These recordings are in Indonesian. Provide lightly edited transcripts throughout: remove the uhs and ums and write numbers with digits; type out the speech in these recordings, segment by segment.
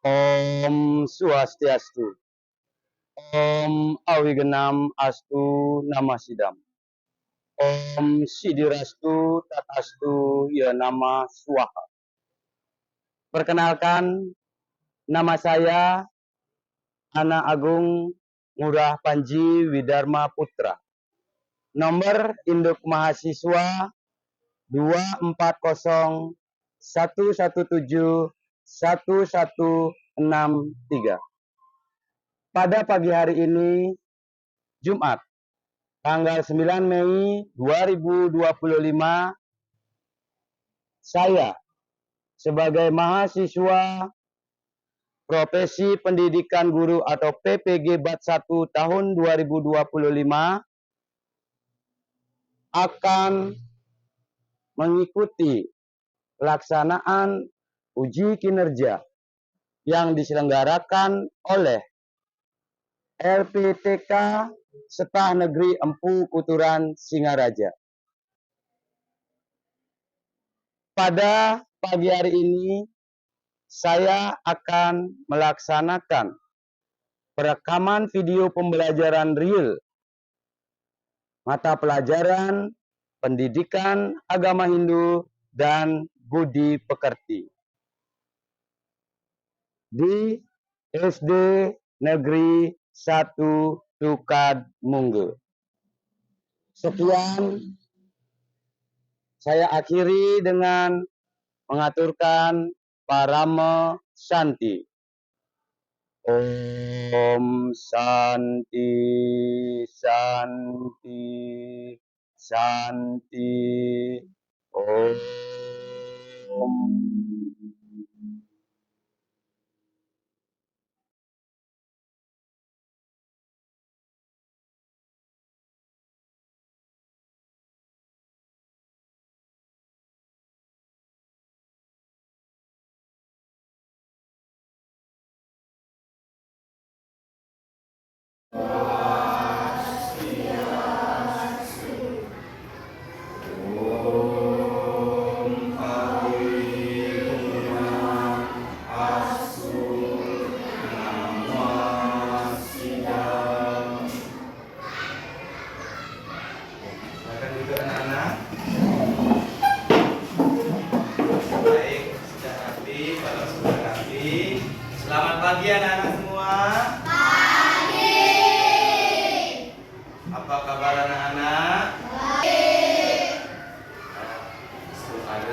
Om Swastiastu. Om Awigenam Astu Namasidam. Om Sidirastu Tatastu Ya Nama Swaha. Perkenalkan, nama saya Ana Agung Ngurah Panji Widarma Putra. Nomor induk mahasiswa 24011171163. Pada pagi hari ini, Jumat, tanggal 9 Mei 2025, saya sebagai mahasiswa Profesi Pendidikan Guru atau PPG Bat 1 tahun 2025 akan mengikuti pelaksanaan uji kinerja yang diselenggarakan oleh LPTK Setah Negeri Empu Kuturan Singaraja. Pada pagi hari ini, saya akan melaksanakan perekaman video pembelajaran real mata pelajaran Pendidikan Agama Hindu dan Budi Pekerti di SD Negeri 1 Tukad Mungge. Sekian, saya akhiri dengan mengaturkan Parama Santi. Om Santi Santi Santi. Om. Selamat pagi anak-anak semua. Pagi. Apa kabar anak-anak? Baik. Semoga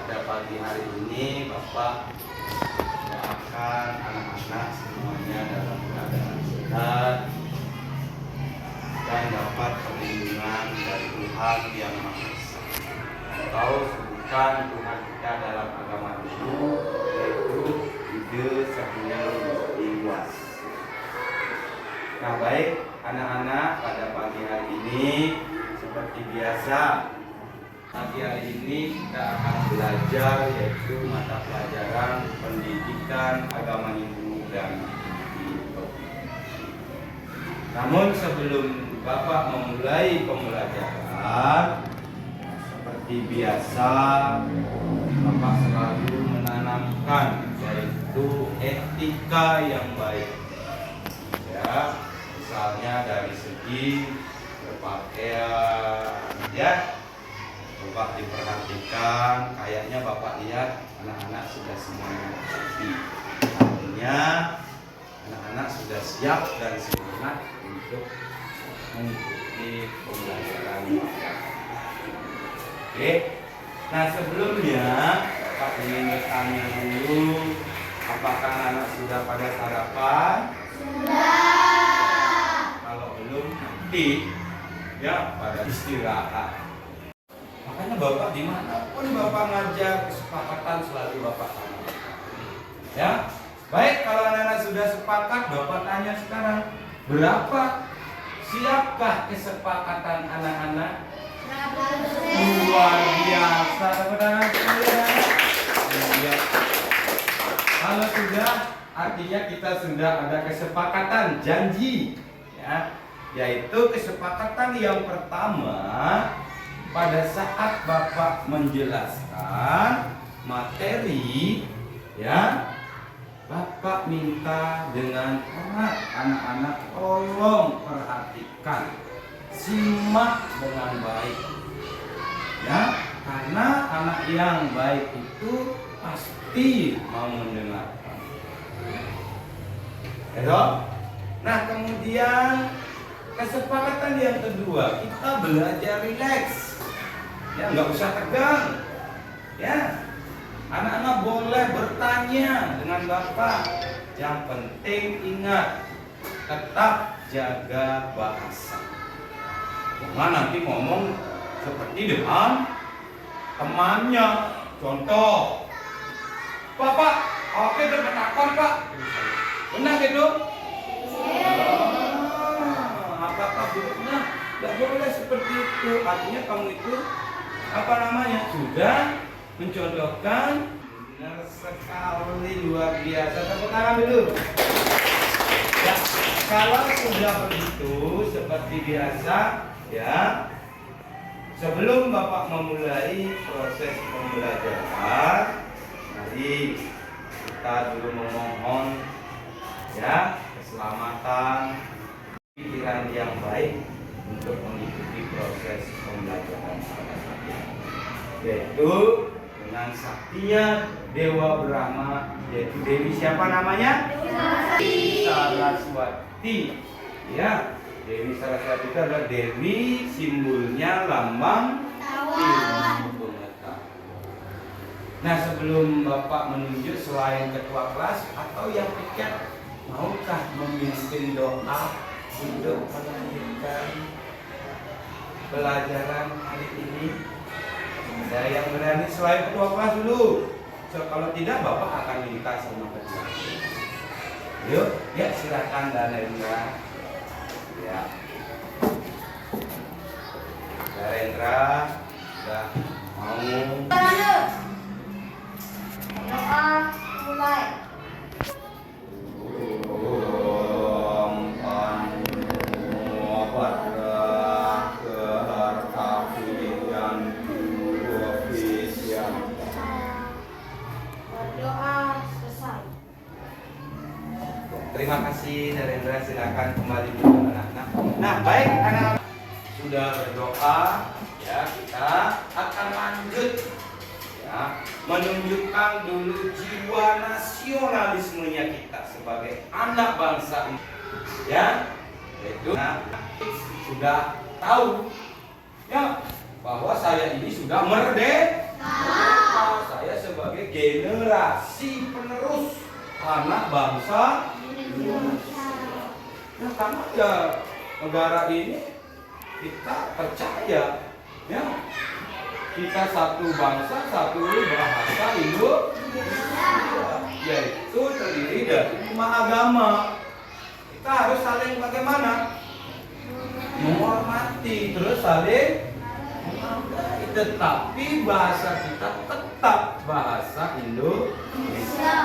pada pagi hari ini Bapak doakan anak-anak semuanya dalam keadaan sehat dan dapat perlindungan dari Tuhan yang Maha Esa. Atau sebutkan Tuhan kita dalam agama Hindu yaitu Ide Satunya Iwas. Nah baik anak-anak, pada pagi hari ini seperti biasa, pagi hari ini kita akan belajar yaitu mata pelajaran Pendidikan Agama Hindu dan Budi Pekerti. Namun sebelum Bapak memulai pembelajaran, seperti biasa Bapak selalu menanamkan yaitu etika yang baik. Ya, misalnya dari segi berpakaian, ya. Bapak diperhatikan, kayaknya Bapak lihat anak-anak sudah semuanya rapi. Artinya anak-anak sudah siap dan semangat untuk mengikuti pembelajaran Bapak. Oke. Nah sebelumnya Bapak ingin bertanya dulu, apakah anak sudah pada sarapan? Sudah. Kalau belum nanti ya pada istirahat. Makanya Bapak dimanapun Bapak ngajak kesepakatan selalu Bapak tanya. Ya, baik kalau anak-anak sudah sepakat, Bapak tanya sekarang berapa? Siapkah kesepakatan anak-anak? Luar biasa, teman-teman. Kalau sudah, artinya kita sudah ada kesepakatan janji, ya, yaitu kesepakatan yang pertama. Pada saat Bapak menjelaskan, materi, ya, Bapak minta dengan erat anak-anak tolong perhatikan, simak dengan baik, ya, karena anak yang baik itu pasti mau mendengarkan. Ya, nah kemudian kesepakatan yang kedua, kita belajar rileks, ya, nggak usah tegang, ya. Anak-anak boleh bertanya dengan Bapak. Yang penting ingat, tetap jaga bahasa. Jangan nanti ngomong seperti dengan temannya. Contoh, Bapak, oke berketakuan Pak. Benar gitu? Apakah buruknya? Tidak boleh seperti itu. Artinya kamu itu sudah mencontohkan. Benar sekali, luar biasa. Tepuk tangan dulu. Ya, kalau sudah begitu seperti biasa, ya, sebelum Bapak memulai proses pembelajaran, mari kita dulu memohon, ya, keselamatan, pikiran yang baik untuk mengikuti proses pembelajaran yaitu dengan saktinya Dewa Brahma, yaitu Dewi siapa namanya? Saraswati. Ya, Dewi Saraswati itu adalah Dewi, simbolnya lambang ilmu pengetahuan. Nah, sebelum Bapak menunjuk selain ketua kelas atau yang pecat, maukah memimpin doa untuk melanjutkan pelajaran hari ini? Ada yang berani selain ketua kelas dulu. Kalau tidak, Bapak akan minta sama ketua. Yuk, ya, silakan Darendra. Ya, Darendra sudah mau. Doa mulai. Berdoa selesai. Terima kasih Darendra, silakan kembali dulu anak-anak. Nah, baik anak-anak, sudah berdoa, ya, kita akan lanjut, ya, menunjukkan dulu jiwa nasionalismenya kita sebagai anak bangsa ini, ya, yaitu sudah tahu, ya, bahwa saya ini sudah merdeka. Saya sebagai generasi penerus anak bangsa Indonesia. Nah, karena ya negara ini kita percaya, ya, kita satu bangsa, satu bahasa Indonesia, yaitu terdiri dari 5 agama. Kita harus saling bagaimana? Menghormati, terus saling menghargai, tetapi bahasa kita tetap bahasa Indonesia.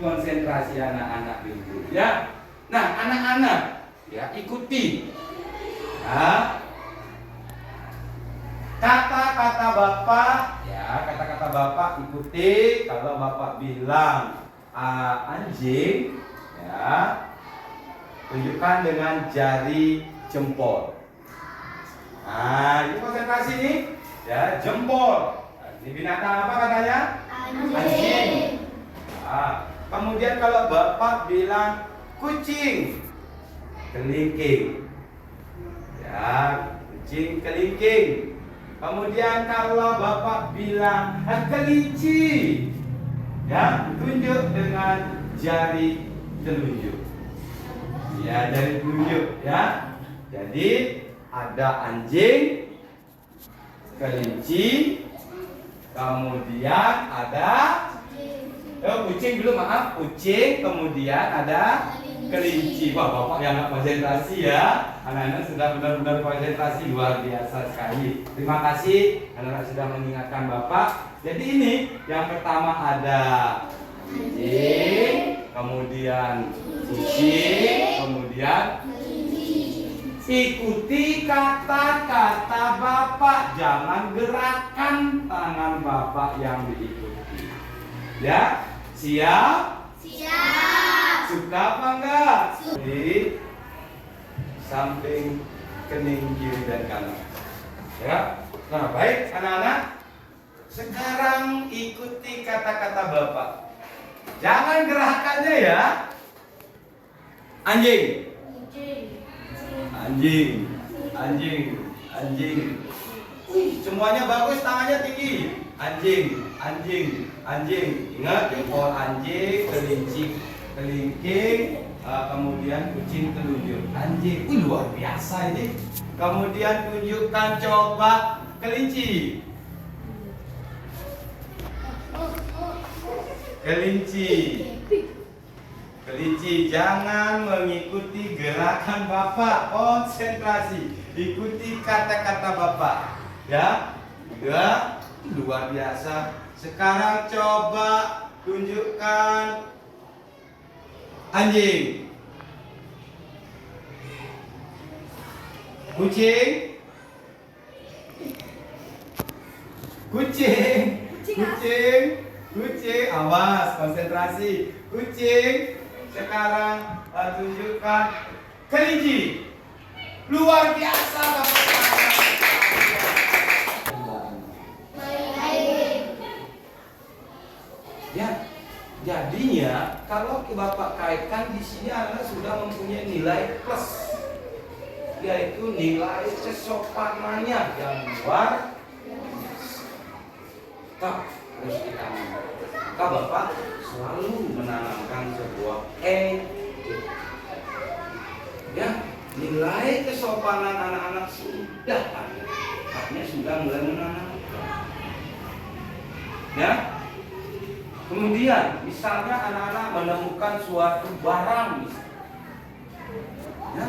Konsentrasi anak-anak dulu, ya. Nah, anak-anak, ya, ikuti Nah, kata-kata Bapak, ya kata-kata Bapak ikuti. Kalau Bapak bilang anjing, ya tunjukkan dengan jari jempol. Nah, ini konsentrasi nih, ya jempol. Ini binatang apa katanya? Anjing. Nah, kemudian kalau Bapak bilang kucing, kelingking. Ya, kucing kelingking. Kemudian kalau Bapak bilang kelinci, ya tunjuk dengan jari telunjuk. Ya, jari telunjuk ya. Jadi ada anjing, kelinci, kemudian ada kucing dulu, maaf, kucing, kemudian ada kelinci. Wah, Bapak yang nggak konsentrasi ya. Anak-anak sudah benar-benar konsentrasi, luar biasa sekali. Terima kasih anak-anak sudah mengingatkan Bapak. Jadi ini yang pertama ada anjing, kemudian kucing, kemudian ikuti kata-kata Bapak, jangan gerakan tangan Bapak yang diikuti. Ya, siap? Siap. Suka apa enggak? Di samping kening kiri dan kanan. Ya. Nah, baik anak-anak. Sekarang ikuti kata-kata Bapak. Jangan gerakannya ya. Anjing. Anjing, anjing, anjing. Wih, semuanya bagus, tangannya tinggi. Anjing, anjing, anjing. Ingat, jempol anjing, kelinci, kelingking, kemudian kucing telunjuk. Anjing, wih luar biasa ini. Kemudian tunjukkan coba kelinci. Kelinci. Kelinci, jangan mengikuti gerakan Bapak, konsentrasi, ikuti kata-kata Bapak, ya, ya, luar biasa. Sekarang coba tunjukkan anjing, kucing, kucing, kucing, kucing, awas, konsentrasi, kucing. Sekarang tunjukkan kelinci. Luar biasa Bapak. Ya, jadinya kalau Bapak kaitkan di sini anak sudah mempunyai nilai plus, yaitu nilai kesopanannya yang luar biasa. Terus kita maka Bapak selalu menanamkan sebuah ya, nilai kesopanan anak-anak sudah ada, artinya sudah mulai menanamkan. Ya, kemudian misalnya anak-anak menemukan suatu barang, ya,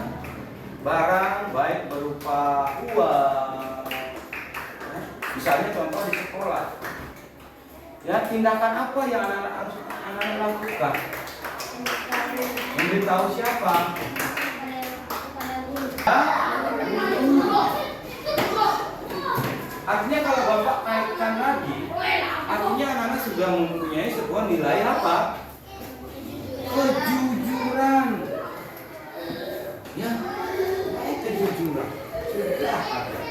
barang baik berupa uang, ya, misalnya contoh di sekolah. Ya, tindakan apa yang anak-anak harus lakukan? Memberitahu siapa? Artinya kalau Bapak kaitkan lagi, artinya anak-anak sudah mempunyai sebuah nilai apa? Kejujuran. Ya, kejujuran sudah ada.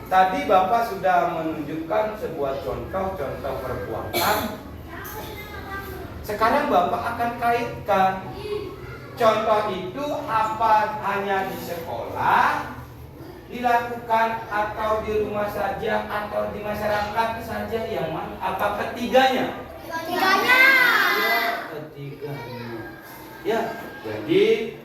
Tadi Bapak sudah menunjukkan sebuah contoh-contoh perbuatan. Sekarang Bapak akan kaitkan contoh itu apa hanya di sekolah dilakukan atau di rumah saja atau di masyarakat saja, yang mana? Apa ketiganya? Ketiganya. Ya, ketiganya. Ya, jadi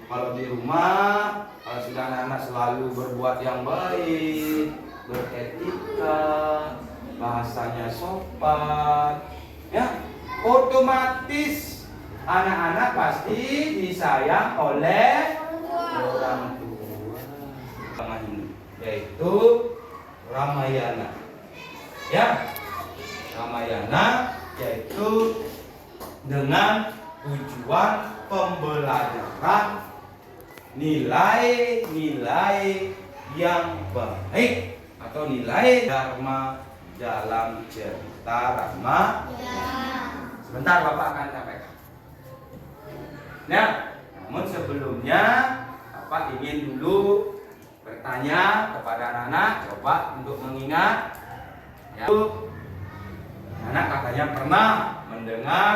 kalau di rumah, kalau sudah anak-anak selalu berbuat yang baik, beretika, bahasanya sopan, ya, otomatis anak-anak pasti disayang oleh orang tua. Yaitu Ramayana. Ya, Ramayana yaitu dengan tujuan pembelajaran nilai-nilai yang baik atau nilai dharma dalam cerita Ramayana. Sebentar Bapak akan sampaikan. Nah, namun sebelumnya Bapak ingin dulu bertanya kepada anak-anak, coba untuk mengingat. Ya, anak katanya pernah mendengar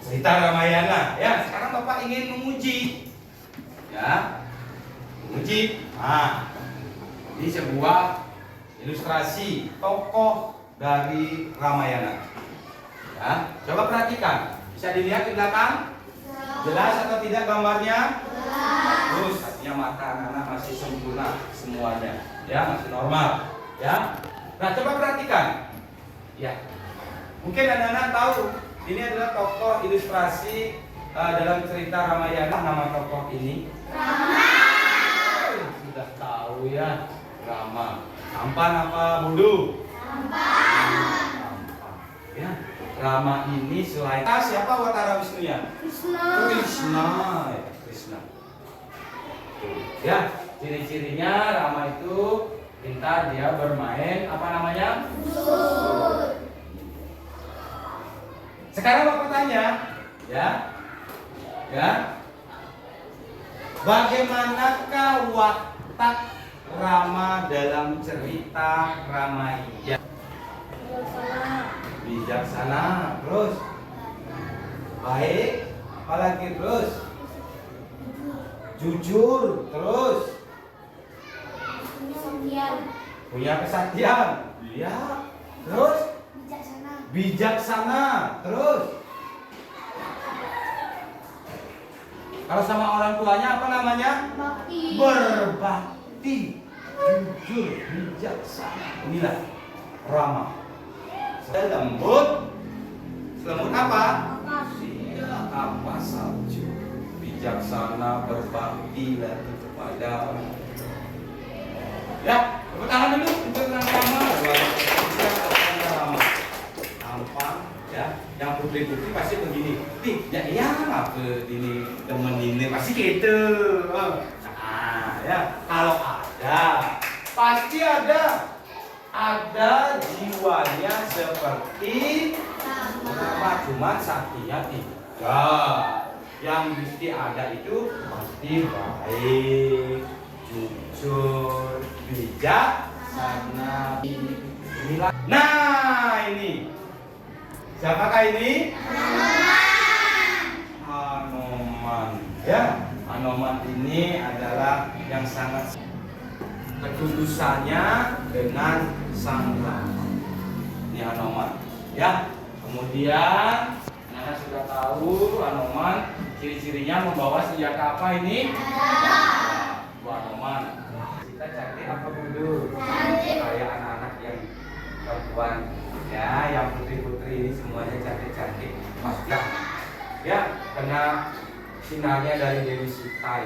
cerita Ramayana. Ya, sekarang Bapak ingin menguji. Ya, menguji. Nah, ini sebuah ilustrasi tokoh dari Ramayana. Ya, coba perhatikan. Bisa dilihat di belakang? Jelas atau tidak gambarnya? Terus, artinya mata anak-anak masih sempurna semuanya. Ya, masih normal. Ya. Nah, coba perhatikan. Ya. Mungkin anak-anak tahu ini adalah tokoh ilustrasi dalam cerita Ramayana. Nama tokoh ini Rama. Sudah tahu ya, Rama. Tampan apa bulu? Tampan. Ya, Rama ini selain siapa Watara Wisnunya? Krishna. Krishna. Ya, ciri-cirinya Rama itu pintar, dia bermain apa namanya? Musik. Sekarang Bapak tanya, ya, bagaimanakah watak Rama dalam cerita Ramayana? Bijaksana, terus baik, apalagi terus jujur, terus punya kesaktian, ya, terus bijaksana, terus kalau sama orang tuanya apa namanya? Berbakti, jujur, bijaksana. Inilah Rama. Lembut apa? Iya, apa salju. Bijaksana, berbakti lagi kepada orang. Ya, tepuk tangan dulu untuk Rama. Tampan, ya. Yang putri-putri pasti begini. Ya iya, apa ini temen ini pasti gitu. Nah, ya. Kalau ada, pasti ada jiwanya seperti Rama, cuma saktinya tidak. Yang mesti ada itu pasti baik, jujur, bijaksana. Inilah. Nah, ini siapakah ini? Hanoman. Ya, Hanoman ini adalah yang sangat ketulusannya dengan sang Rama. Ini Hanoman. Ya, kemudian Nana sudah tahu Hanoman ciri-cirinya membawa senjata apa ini? Bu Hanoman. Kita cantik apa dulu? Kayak anak-anak yang perempuan, ya, yang putri-putri ini semuanya cantik-cantik. Pasti. Ya, kena sinarnya dari Dewi Sita.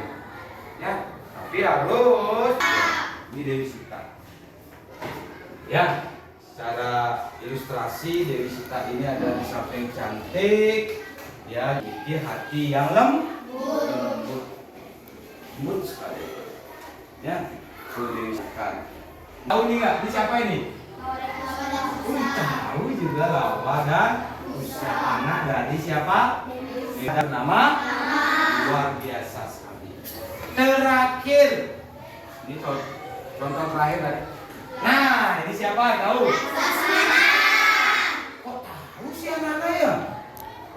Ya, tapi harus ini Dewi Sita. Ya, secara ilustrasi Dewi Sita ini adalah di samping cantik, ya, memiliki hati yang lembut sekali. Ya, itu Dewi Sita. Tahu nih nggak? Ini siapa ini? Tahu juga Lawa dan usaha anak dari siapa? Dengan nama luar biasa sekali. Terakhir, ini contoh terakhir tadi. Nah, ini siapa? Tahu? Kok tahu sih anak-anak ya?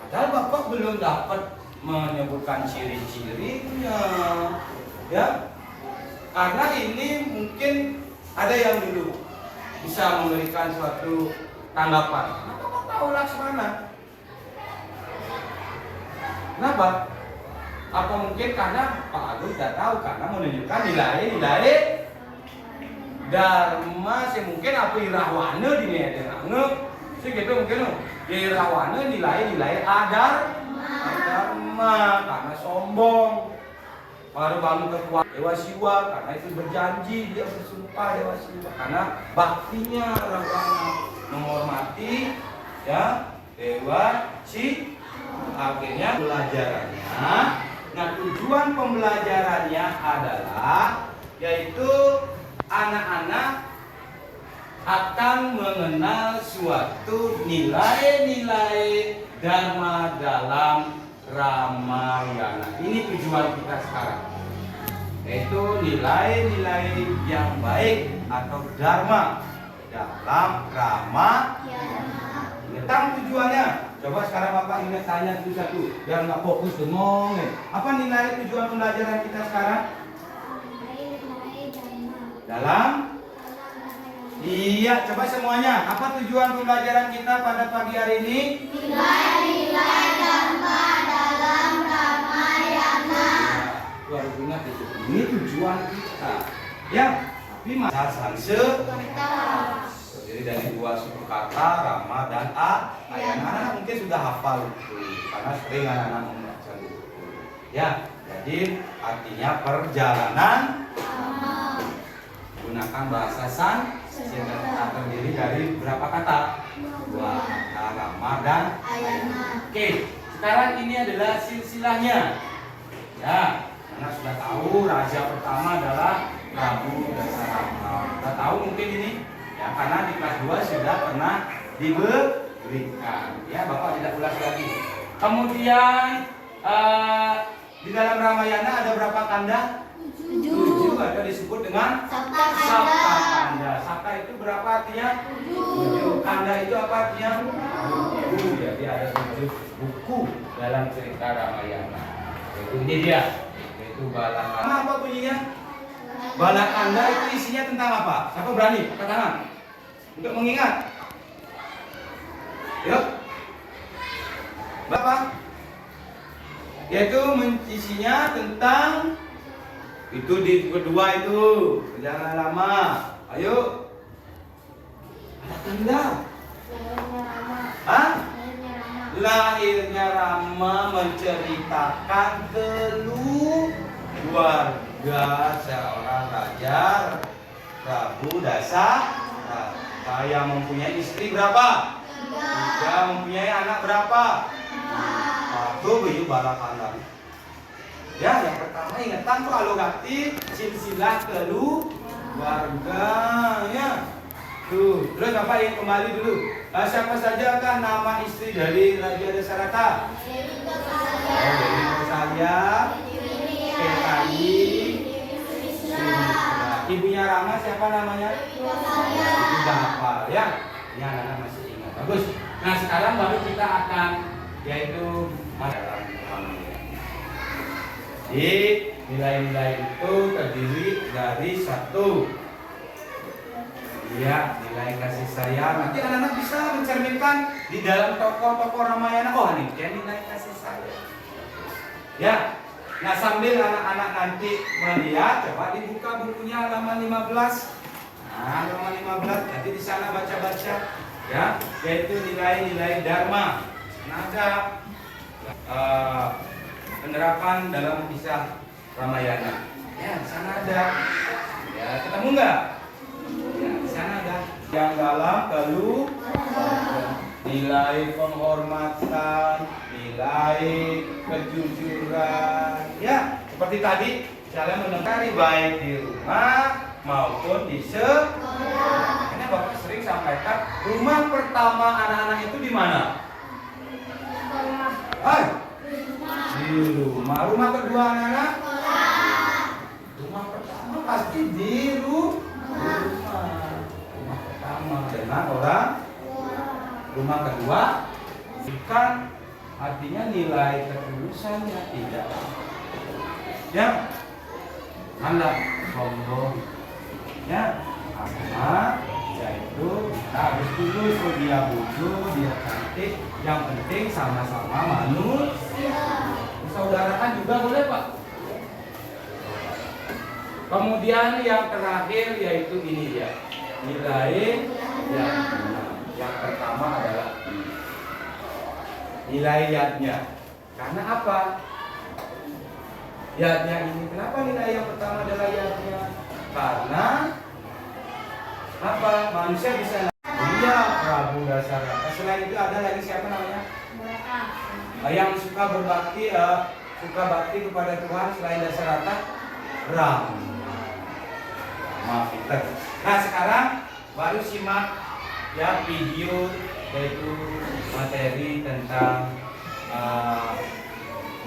Padahal Bapak belum dapat menyebutkan ciri-cirinya, ya. Karena ini mungkin ada yang dulu bisa memberikan suatu tanggapan. Bapak tahu Laksmana? Kenapa? Apa mungkin karena Pak Agus tidak tahu karena menunjukkan nilai-nilai Dharma sih mungkin apa Irawana di Medan sih gitu mungkin Irawana nilai-nilai Dharma karena sombong baru kekuatan Dewa Siwa karena itu berjanji dia bersumpah Dewa Siwa karena baktinya Ravana menghormati ya Dewa Siwa akhirnya pembelajarannya. Nah, tujuan pembelajarannya adalah yaitu anak-anak akan mengenal suatu nilai-nilai dharma dalam Ramayana. Ini tujuan kita sekarang, yaitu nilai-nilai yang baik atau dharma dalam Ramayana. Tentang tujuannya. Coba sekarang Bapak ingat tanya satu-satu biar nggak fokus ngomong. Apa nilai tujuan pembelajaran kita sekarang? Dalam? Iya, coba semuanya. Apa tujuan pembelajaran kita pada pagi hari ini? Nilai-nilai dharma dalam Ramayana. Harus ingat itu. Ini tujuan kita. Ya, tapi masa sanse terdiri dari dua suku kata Rama dan Ayana. Anak mungkin sudah hafal itu karena sering anak-anak membaca itu. Ya, jadi artinya perjalanan. Gunakan bahasa sehingga terdiri dari berapa kata? Dua kata Rama dan Ayana. Oke, sekarang ini adalah silsilahnya. Ya, karena sudah tahu raja pertama adalah Prabu Dasarata. Sudah tahu mungkin ini? Ya, karena di kelas 2 sudah pernah diberikan. Ya, Bapak tidak ulas lagi. Kemudian di dalam Ramayana ada berapa kanda? 7 atau disebut dengan Sapta kanda. Sapta itu berapa artinya? 7. Kanda itu apa artinya? Buku. Jadi ada 7 buku dalam cerita Ramayana. Itu ini dia. Yaitu Balakanda. Apa bunyinya? Balakanda itu isinya tentang apa? Siapa berani? Angkat tangan untuk mengingat. Yuk. Bapak. Yaitu isinya tentang itu di kedua itu. Jangan lama. Ayo. Balakanda. Hah? Lahirnya Rama menceritakan keluarga seorang raja Prabu Dasarata yang mempunyai istri berapa? 3. Mempunyai anak berapa? 1. Bayu Balakanda. Ya, yang pertama ingatan tuh alogati silsilah keluarganya. Tuh, terus Bapak yang kembali dulu. Siapa saja kan nama istri dari Raja Dasarata? Dewi Kausalya, Kekayi, ibunya Rama siapa namanya? Ibu hafal ya. Ini anak-anak masih ingat. Bagus. Nah, sekarang baru kita akan yaitu dalam Ramayana. Jadi nilai-nilai itu terdiri dari 1. Ya, nilai kasih sayang. Nanti anak-anak bisa mencerminkan di dalam tokoh-tokoh Ramayana. Oh, ini dia nilai kasih sayang. Ya. Nah, sambil anak-anak nanti melihat, coba dibuka bukunya halaman 15. Nah, halaman 15 nanti di sana baca-baca ya, yaitu nilai-nilai dharma. Nah, ada penerapan dalam kisah Ramayana. Ya, di sana ada. Ya, ketemu enggak? Ya, di sana ada yang dalam nilai penghormatan, nilai kejujuran. Ya, seperti tadi saya mendengar baik di rumah maupun di sekolah. Ini Bapak sering sampaikan, rumah pertama anak-anak itu di mana? Di rumah. Rumah kedua anak-anak? Rumah pertama pasti di rumah. Rumah pertama dengan orang. Rumah kedua bukan artinya nilai ketulusannya tidak. Ya, anda sombong. Ya, agama yaitu kita harus tulus. Oh, dia bodoh, dia cantik. Yang penting sama-sama manusia. Saudarakan juga boleh Pak. Kemudian yang terakhir yaitu ini ya, nilai yang pertama adalah nilai yadnya. Karena apa? Yadnya ini. Kenapa nilai yang pertama adalah yadnya? Karena apa? Manusia bisa. Iya, Prabu Dasarata. Selain itu ada lagi siapa namanya? Yang suka berbakti, suka bakti kepada Tuhan selain Dasarata, Ram. Maaf, Peter. Nah sekarang baru simak ya video, yaitu materi tentang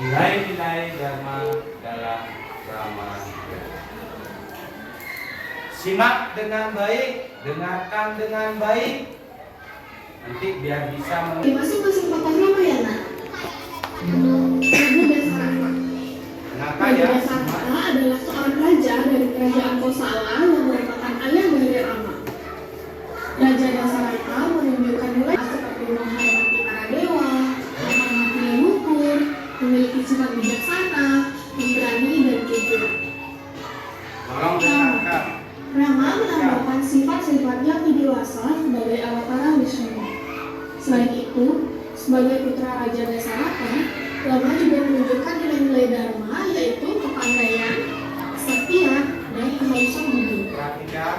nilai-nilai Dharma dalam Rama. Simak dengan baik, dengarkan dengan baik. Nanti biar bisa Di masing-masing tokoh Ramayana, Raja Dasarata. Kenapa Raja ya? Dasarata adalah seorang raja dari kerajaan Kosala yang merupakan ayah dari Rama. Raja Dasarata menunjukkan nilai seperti menghormati para dewa, menghormati leluhur, memiliki sifat bijaksana, pemberani, dan jujur. Tolong dengarkan. Rama menambahkan sifat-sifat yang dewasa sebagai awatara Wisnu. Selain itu, sebagai putra Raja Dasarata, Rama juga menunjukkan nilai-nilai Dharma, yaitu kepandaian, kesetiaan, dan kehalusan budi. Perhatikan.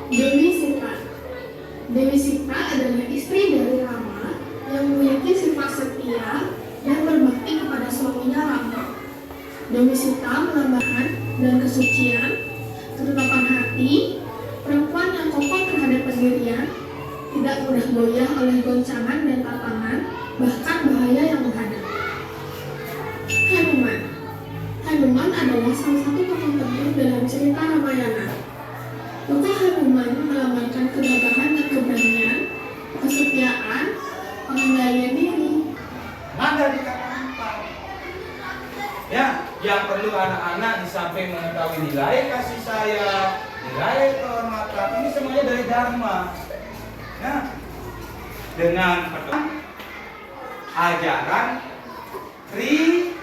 Dewi Sita. Dewi Sita adalah istri dari Rama yang memiliki sifat setia dan berbakti kepada suaminya Rama. Dewi Sita melambangkan dan kesucian, ketetapan hati, perempuan yang kokoh terhadap pendirian, tidak mudah goyah oleh goncangan dan tantangan, bahkan bahaya yang menghadap. Hanuman. Hanuman adalah salah satu tokoh penting dalam cerita Ramayana. Tokoh Hanuman melambangkan kegagahan dan keberanian, kesetiaan, pengendalian diri. Ada di kata 4. Ya, yang perlu anak-anak di samping mengetahui nilai kasih sayang, nilai kehormatan, ini semuanya dari Dharma. Ya, dengan ajaran Tripartisi.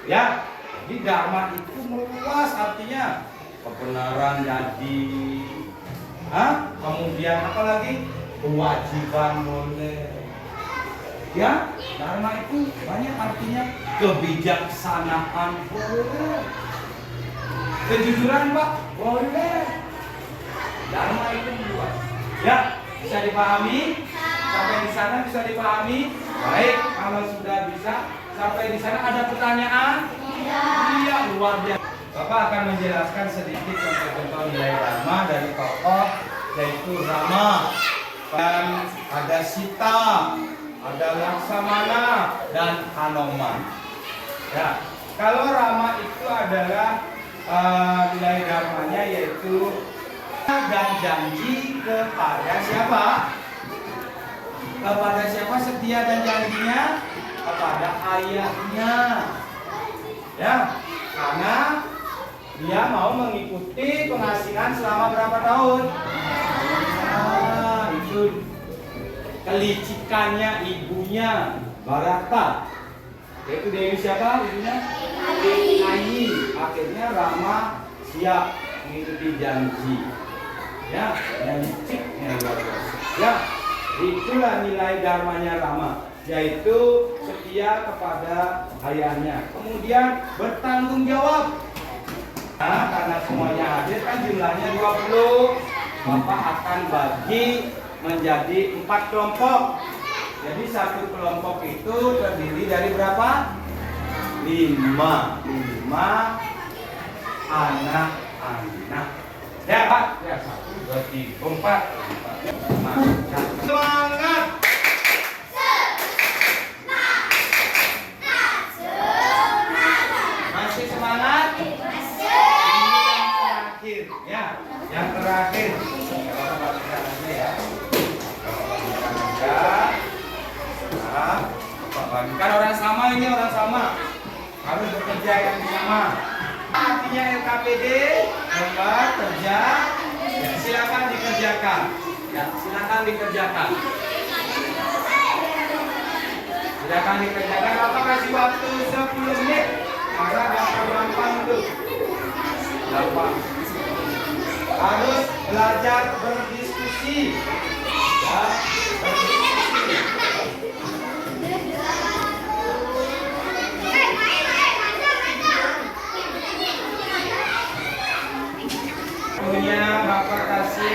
Ya, di Dharma itu meluas artinya kebenaran jadi, kemudian apa lagi? Kewajiban boleh. Ya, Dharma itu banyak artinya, kebijaksanaan boleh, kejujuran Pak boleh. Dharma itu luas. Ya, bisa dipahami? Sampai di sana bisa dipahami? Baik, kalau sudah bisa sampai di sana ada pertanyaan? Iya, luar biasa. Bapak akan menjelaskan sedikit contoh-contoh nilai Dharma dari tokoh, yaitu Rama, dan ada Sita, ada Laksamana, dan Hanuman. Ya, kalau Rama itu adalah nilai Dharmanya yaitu dan janji kepada siapa? Kepada siapa setia dan janjinya? Kepada ayahnya. Ya, karena dia mau mengikuti pengasihan selama berapa tahun? Itu kelicikannya ibunya Barata. Yaitu Dewi siapa ibunya? Ayi. Akhirnya Rama siap mengikuti janji. Ya, yang liciknya luar biasa. Ya, itulah nilai Dharmanya Rama, yaitu setia kepada ayahnya. Kemudian bertanggung jawab. Nah, karena semuanya hadir kan jumlahnya 20. Bapak akan bagi menjadi 4 kelompok. Jadi satu kelompok itu terdiri dari berapa? 5 anak-anak. Ya Pak, ya 1, 2, 3, 4, 5. Semangat! Masih semangat? Masih. Ini yang terakhir, ya. Yang terakhir. Kan orang sama ini orang sama. Harus bekerja yang sama. Artinya LKPD, lembar kerja. Ya, silakan dikerjakan. Ya, silakan dikerjakan. Silakan dikerjakan. Bapak kasih waktu 10 menit. Karena gampang-gampang tuh. Gampang. Harus belajar berdiskusi. Ya, berdiskusi. Punya Bapak kasih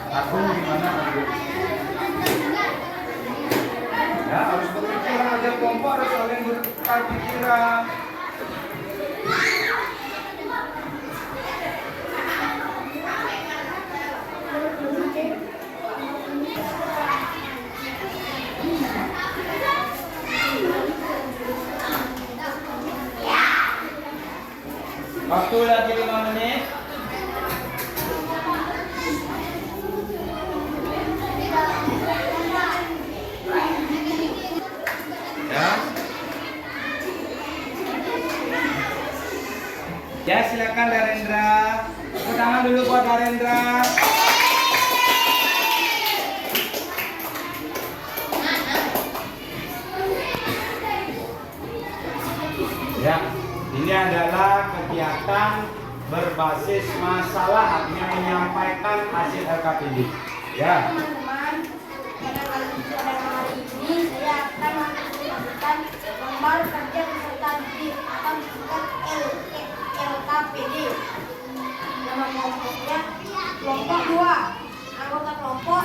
Agung gimana Agung? Ya harus berpikiran aja kelompok, harus saling bertukar pikiran. Waktu lagi 5 menit. Ya. Ya silakan Darendra. Tepuk tangan dulu buat Darendra. Ya, ini adalah kegiatan berbasis masalah, artinya menyampaikan hasil LKPD. Ya. Teman-teman, pada hari ini saya akan menunjukkan lembar kerja peserta didik atau disingkat LKPD. Nama kelompoknya kelompok 2. Anggota kelompok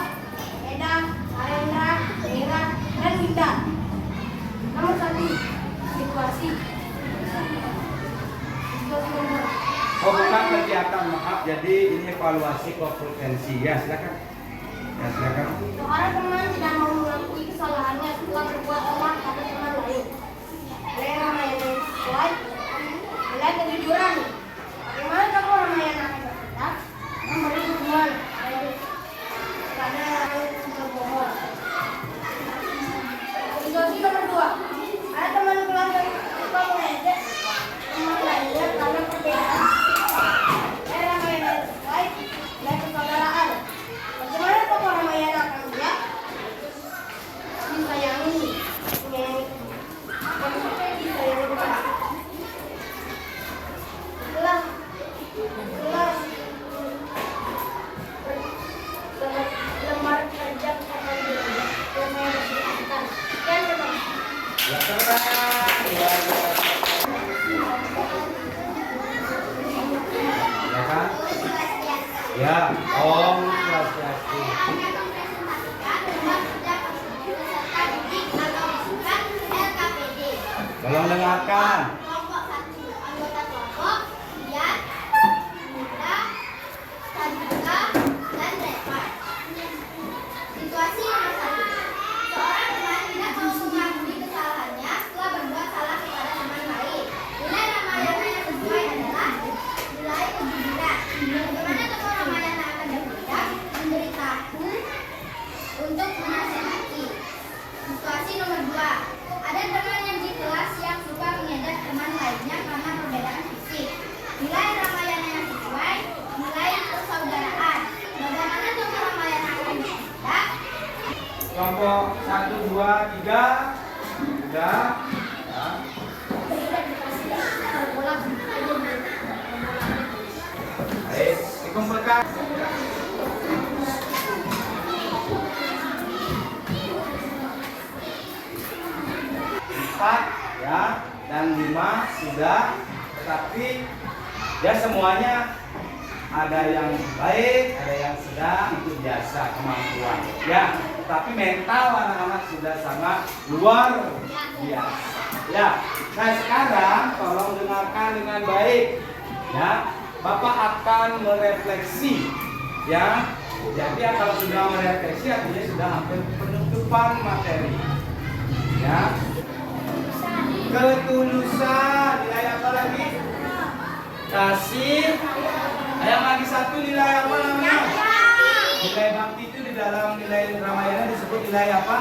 Eda, Arendra, Dera, dan Winda. Nomor 1, situasi. Oh bukan kegiatan, maaf. Jadi ini evaluasi kompetensi. Ya silakan. Ya silakan. Seorang teman tidak mau mengakui kesalahannya setelah berbuat salah pada teman lain. Nilai Ramayana sesuai nilai kejujuran. Bagaimana kamu Ramayana akan bertindak? Memberi dukungan karena berbohong. Situasi nomor 2. Ada teman kelas yang suka mengejek teman lainnya karena perbedaan. Nilai Ramayana sesuai nilai persaudaraan. Bagaimana tokoh Ramayana akan melihat? Disayangi, menyayangi, disayangi bukan. Setelah lembar kerja akan dibuat yang saya berikan. Sekian terima kasih. Ya keren. Ya kan? Ya, Om Swastiastu. Tolong dengarkan. Kelompok 1, anggota kelompok, Dian, Muda, Sadika, dan Reva. Situasi nomor 1. Seorang teman tidak mau mengakui kesalahannya setelah berbuat salah kepada teman lain. Nilai Ramayana yang sesuai adalah nilai kejujuran. Bagaimana tokoh Ramayana akan bertindak? Memberitahu untuk menasihati. Situasi nomor 2. Ada teman yang di kelas yang suka mengejek teman lainnya karena perbedaan fisik. Nilai Ramayana yang sesuai nilai persaudaraan. Bagaimana tokoh Ramayana akan bertindak? Kelompok 1, 2, 3. Sudah. Ya. Baik, dikumpulkan. 4 ya, dan 5 sudah. Tetapi ya semuanya ada yang baik, ada yang sedang, itu biasa kemampuan. Ya, tapi mental anak-anak sudah sangat luar biasa. Ya, nah sekarang tolong dengarkan dengan baik. Ya, Bapak akan merefleksi. Ya, jadi kalau sudah merefleksi artinya sudah hampir penutupan materi. Ya, ketulusan, nilai apa lagi? Kasih. Yang lagi satu nilai apa namanya? Nilai bakti itu di dalam nilai Ramayana disebut nilai apa?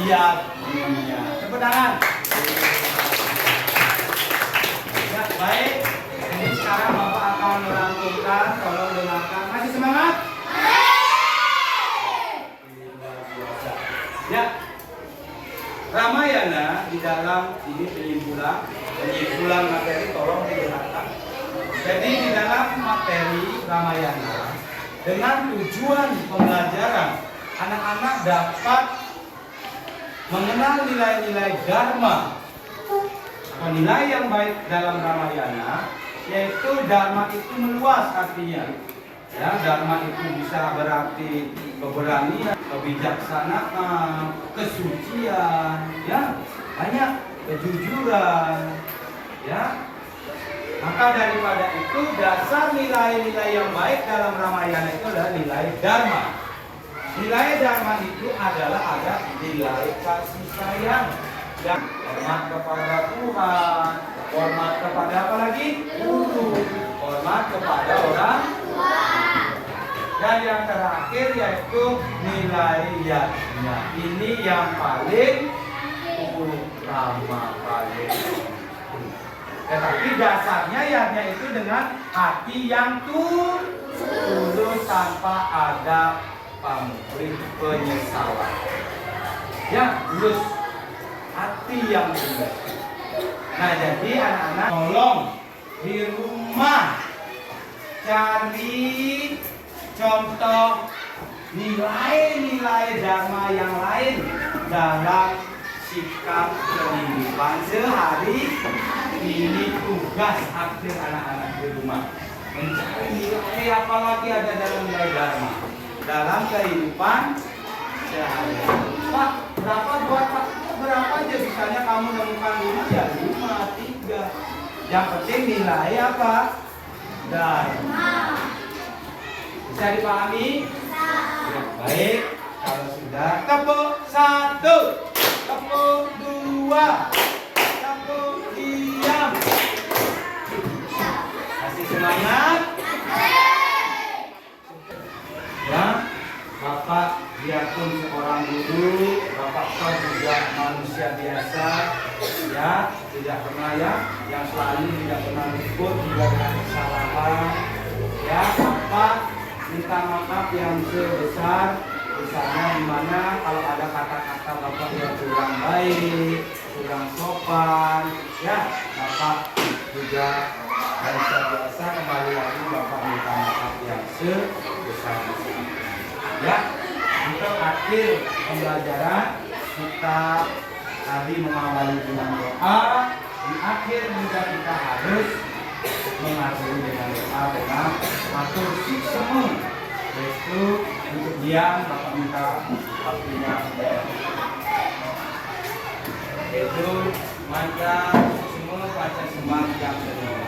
Iya. Tepuk tangan. Ya, baik. Ini sekarang Bapak akan merangkumkan. Tolong dengarkan. Masih semangat? Ya. Ramayana di dalam ini penyimpulan materi tolong didengarkan. Jadi di dalam materi Ramayana dengan tujuan pembelajaran anak-anak dapat mengenal nilai-nilai dharma atau nilai yang baik dalam Ramayana, yaitu dharma itu meluas artinya. Ya, dharma itu bisa berarti keberanian, kebijaksanaan, kesucian, ya, banyak kejujuran, ya. Maka daripada itu dasar nilai-nilai yang baik dalam Ramayana itu adalah nilai dharma. Nilai dharma itu adalah ada nilai kasih sayang dan hormat kepada Tuhan, hormat kepada apa lagi? Guru, hormat kepada orang tua. Dan yang terakhir yaitu nilai yatnya. Ini yang paling utama, paling. Tetapi dasarnya yatnya itu dengan hati yang tulus tanpa ada pamrih, penyesalan. Ya, tulus, hati yang tulus. Nah, jadi anak-anak tolong di rumah cari contoh nilai-nilai dharma yang lain dalam sikap kehidupan sehari ini. Tugas akhir anak-anak di rumah mencari nilai apa lagi ada dalam nilai dharma dalam kehidupan sehari. Pak, berapa buat Pak? Berapa aja bisanya kamu nemukan 5 ya 5, 3. Yang penting nilai apa? Dharma. Bisa dipahami? Ya, baik. Kalau sudah, tepuk 1, tepuk 2, tepuk diam. Kasih semangat. Ya, Bapak biarpun seorang guru, Bapak kau juga manusia biasa, ya, tidak pernah ya, yang selalu tidak pernah luput juga dengan kesalahan. Ya, Bapak minta maaf yang sebesar besarnya, dimana kalau ada kata-kata Bapak yang kurang baik, kurang sopan, ya, Bapak juga manusia biasa, kembali lagi Bapak minta maaf yang sebesar-besarnya. Ya, untuk akhir pembelajaran kita tadi mengawali dengan doa. Di akhir juga kita harus mengakhiri dengan doa dengan atur siksemu. Yaitu untuk diam, Bapak minta waktunya. Yaitu mantra semua baca sembah yang kedua.